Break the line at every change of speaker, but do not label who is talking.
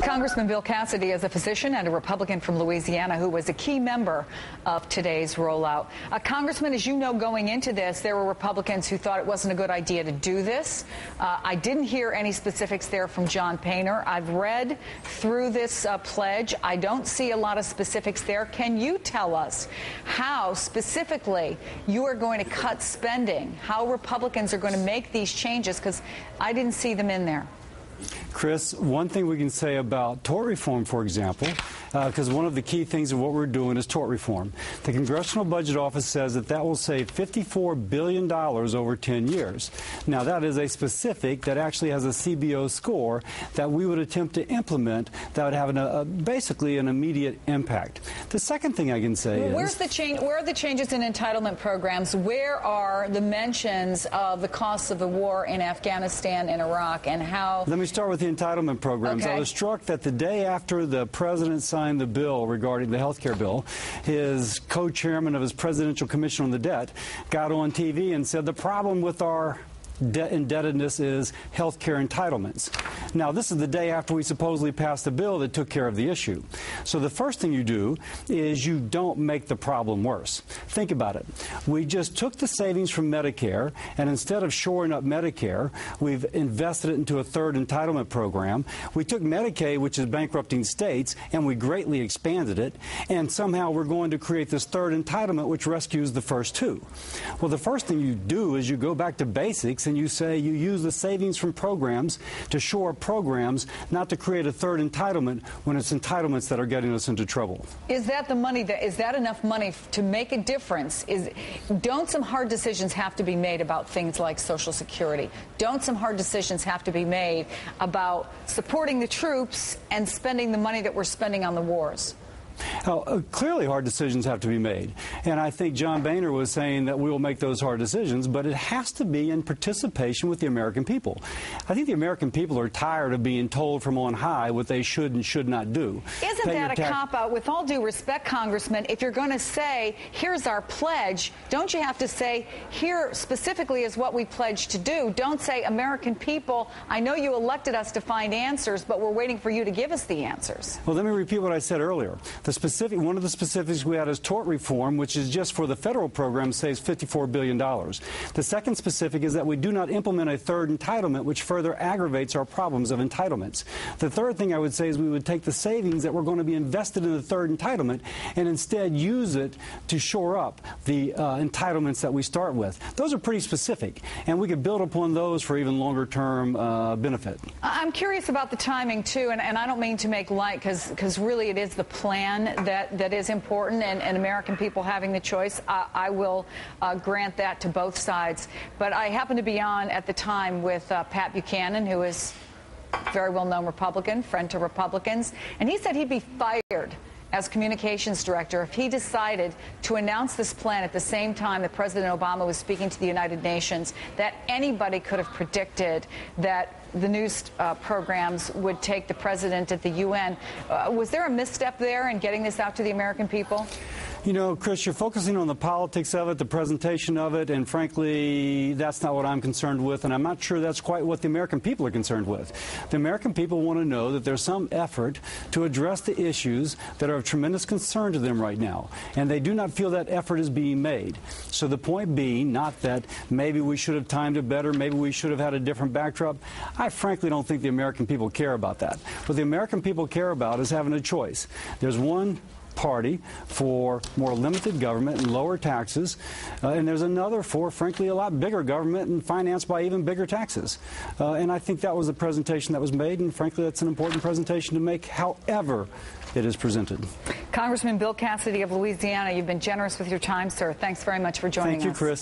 Congressman Bill Cassidy is a physician and a Republican from Louisiana who was a key member of today's rollout. Congressman, as you know, going into this, there were Republicans who thought it wasn't a good idea to do this. I didn't hear any specifics there from John Boehner. I've read through this pledge. I don't see a lot of specifics there. Can you tell us how specifically you are going to cut spending, how Republicans are going to make these changes? Because I didn't see them in there.
Chris, one thing we can say about tort reform, for example, because one of the key things of what we're doing is tort reform. The Congressional Budget Office says that will save $54 billion over 10 years. Now, that is a specific that actually has a CBO score that we would attempt to implement that would have basically an immediate impact. The second thing I can say is...
Where are the changes in entitlement programs? Where are the mentions of the costs of the war in Afghanistan and Iraq and how...
Let me start with the entitlement programs. Okay. I was struck that the day after the president signed the bill regarding the health care bill, his co-chairman of his Presidential Commission on the Debt got on TV and said the problem with our debt indebtedness is health care entitlements. Now, this is the day after we supposedly passed a bill that took care of the issue. So the first thing you do is you don't make the problem worse. Think about it. We just took the savings from Medicare, and instead of shoring up Medicare, we've invested it into a third entitlement program. We took Medicaid, which is bankrupting states, and we greatly expanded it, and somehow we're going to create this third entitlement, which rescues the first two. Well, the first thing you do is you go back to basics, and you say you use the savings from programs to shore up programs, not to create a third entitlement when it's entitlements that are getting us into trouble.
Is that the money? Is that enough money to make a difference? Don't some hard decisions have to be made about things like Social Security? Don't some hard decisions have to be made about supporting the troops and spending the money that we're spending on the wars?
Clearly hard decisions have to be made, and I think John Boehner was saying that we will make those hard decisions, but it has to be in participation with the American people. I think the American people are tired of being told from on high what they should and should not do.
Isn't that a cop-out? With all due respect, Congressman, if you're going to say, here's our pledge, don't you have to say, here specifically is what we pledge to do? Don't say, American people, I know you elected us to find answers, but we're waiting for you to give us the answers.
Well, let me repeat what I said earlier. One of the specifics we had is tort reform, which is just for the federal program, saves $54 billion. The second specific is that we do not implement a third entitlement, which further aggravates our problems of entitlements. The third thing I would say is we would take the savings that were going to be invested in the third entitlement and instead use it to shore up the entitlements that we start with. Those are pretty specific, and we could build upon those for even longer-term benefit.
I'm curious about the timing, too, and I don't mean to make light, because really it is the plan that is important, and American people having the choice. I will grant that to both sides. But I happened to be on at the time with Pat Buchanan, who is a very well-known Republican, friend to Republicans, and he said he'd be fired as communications director if he decided to announce this plan at the same time that President Obama was speaking to the United Nations, that anybody could have predicted that the news programs would take the president at the UN. Was there a misstep there in getting this out to the American people?
You know, Chris, you're focusing on the politics of it, the presentation of it, and frankly, that's not what I'm concerned with, and I'm not sure that's quite what the American people are concerned with. The American people want to know that there's some effort to address the issues that are of tremendous concern to them right now, and they do not feel that effort is being made. So the point being, not that maybe we should have timed it better, maybe we should have had a different backdrop. I frankly don't think the American people care about that. What the American people care about is having a choice. There's one party for more limited government and lower taxes, and there's another for, frankly, a lot bigger government and financed by even bigger taxes. And I think that was the presentation that was made, and frankly, that's an important presentation to make, however it is presented.
Congressman Bill Cassidy of Louisiana, you've been generous with your time, sir. Thanks very much for joining us.
Thank you, Chris.